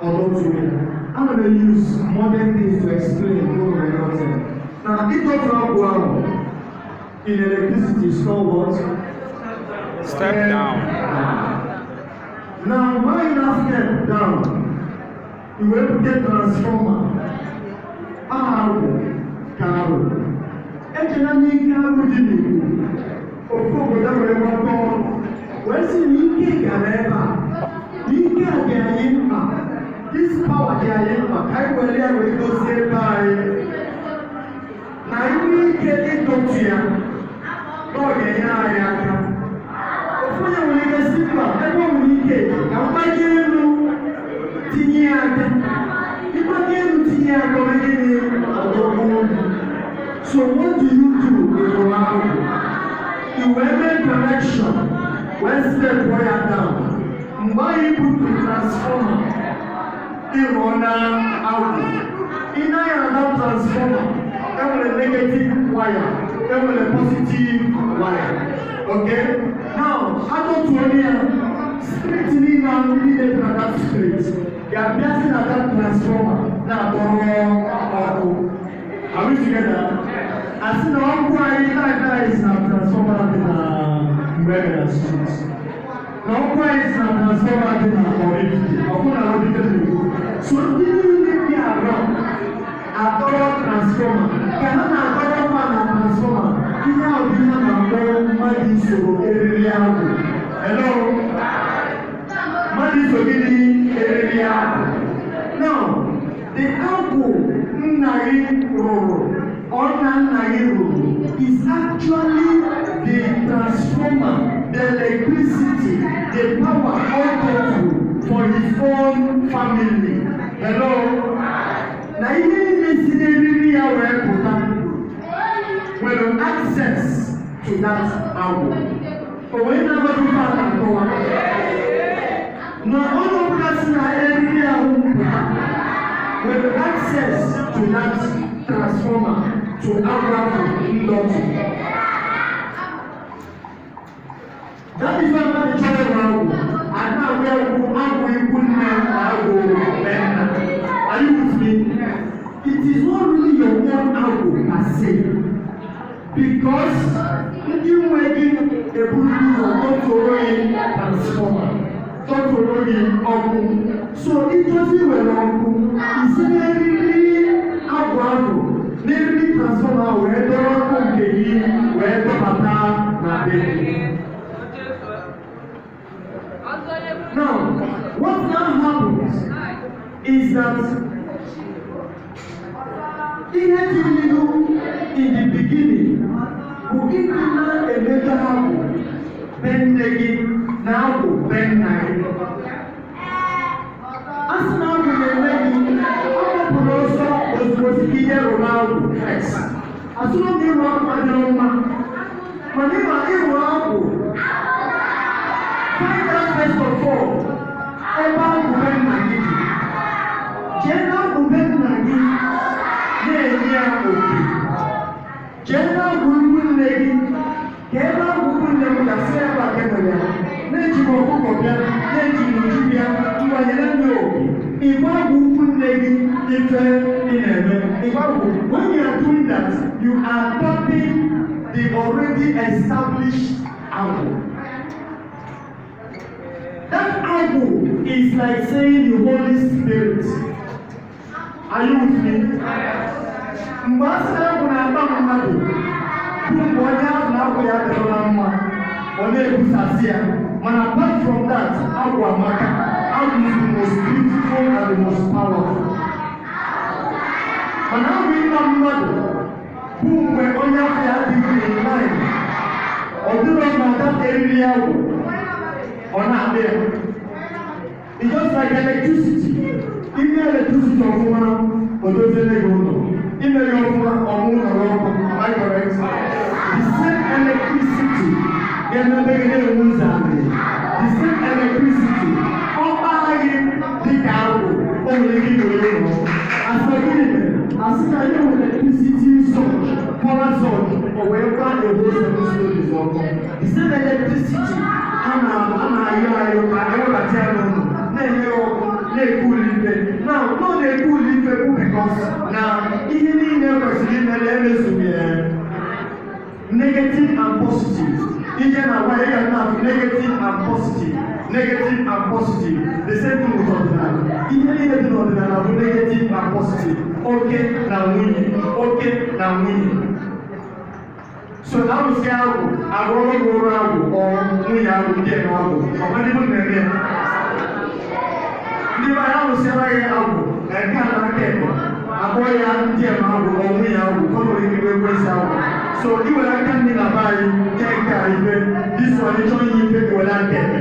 I'm going to use modern things to explain what we're not saying. Now, it talks in electricity is called what? Step down. Now, when you step down, you will get transformer. Agwụ, caro. Ejena n'ike ahụ dị n'Igbo. Ofu obodo wee gbakọ wee sị na ike gara ebe a. Ike a dị anyị mkpa. This power dị anyị mkpa ka anyị were ya wee dozie ebe anyị. Na ihe ike ịdọtụ ya na ọ ga-enye anyị aka. Ofu onye nwere ike si mba ebe ọ nwere ike ka mgbaji elu tinye ya aka. Mgbaji elu tinye ya aka ọ gịnị ọdọkpụ. So what do you do in your life? You will make connection when step wire down. Why you put the transformer in one out? In another transformer, there will a negative wire, there will a positive wire. Okay? Now, I go to area straight now needed at that straight. They are placing at that transformer. Now, are we together? I see the one guy is now transformer in regular streets. The one guy is now transformer in original. So didn't leave me around. A dollar transformer. Cannot a dollar man a transformer. This is how we have a money so area. Hello? Money so getting area. Now, the Agwụ is actually the transformer, the electricity, the power output for his own family. Hello? Now, even in the scenario where we have access to that Agwụ. But when I go to now all of us in our area with access to that transformer to Agwụ lottery. That is why I'm trying to Agwụ. And now we are Agwụ Benda. Are you with me? It is not really your own Agwụ per se. Because you making a Buddhist transformer. So it doesn't well it's very Agwụ nearly transformer where the where the bata na baby. Now, what now happens is that in the beginning, we didn't know a better Agwụ, then again, now Ben Nine. As now we are was Ronaldo first. As soon as you want Agwụ, find out first of all about Ben Nine. General Ben Nine, General Guru Lady, General Guru Lady, the same like Neji Mokobia, Neji Mujibia, Iwagu Lady, when you are doing that, you are tapping the already established Agwụ. That Agwụ is like saying the Holy Spirit. Are you with me? Mbasa Agwụ na-agba mmadụ bụ onye ahụ na-agwụ ya dịrị na mma ọ na-ebusasị ya. But apart from that, Agwụ amaka. Agwụ is the most beautiful and the most powerful. But now we know mmadụ bụ mgbe onye ahụ ya adịghị in line. Ọ dịrọ na that eriri Agwụ ọ na-adị ya. It's just like electricity. If you electricity ọfụma odoziele gị ụlọ. Ime ya ọfụma ọmụ ụlọ ọkụ. Am I correct? The same electricity ga-emebe gị na-enwu ụzọ amị. The same electricity ọkpara gị dịka Agwụ o nwere ike iwere ụlọ. Asọ gịnị mere? Asị na ya nwere electricity surge, power surge, o wee gba a whole seven stories ọkụ. The same electricity a na-ayọ ayọ ka ewebata ya n'ụlọ na-enye ọkụ na-ekuli ife na ọ na-ekwu ụlọ ife bụ bikos na ihe niile kwesịrị ime na emezughị negative and positive. Ihe na agwa ya na negative and positive. Negative and positive. The same thing with ọdịnala. Ihe niile dị n'ọdịnala bụ negative and positive. Oke na nwunye. Oke na nwunye. So arụsị agwụ agwọrọ gị ụrụ agwụ ọ nwunye agwụ ndị eme agwụ. Ọmadịbụ na-eme ya. Ndị be anyị arụsịara gị agwụ na nke a na-aka eme. Agwọ ya ndị eme agwụ ọ nwunye agwụ. Ọ nwere ike ekwesị agwụ. So iwere aka ndị na be anyị nke a ife. This one ịchọ ihe ife iwere aka eme.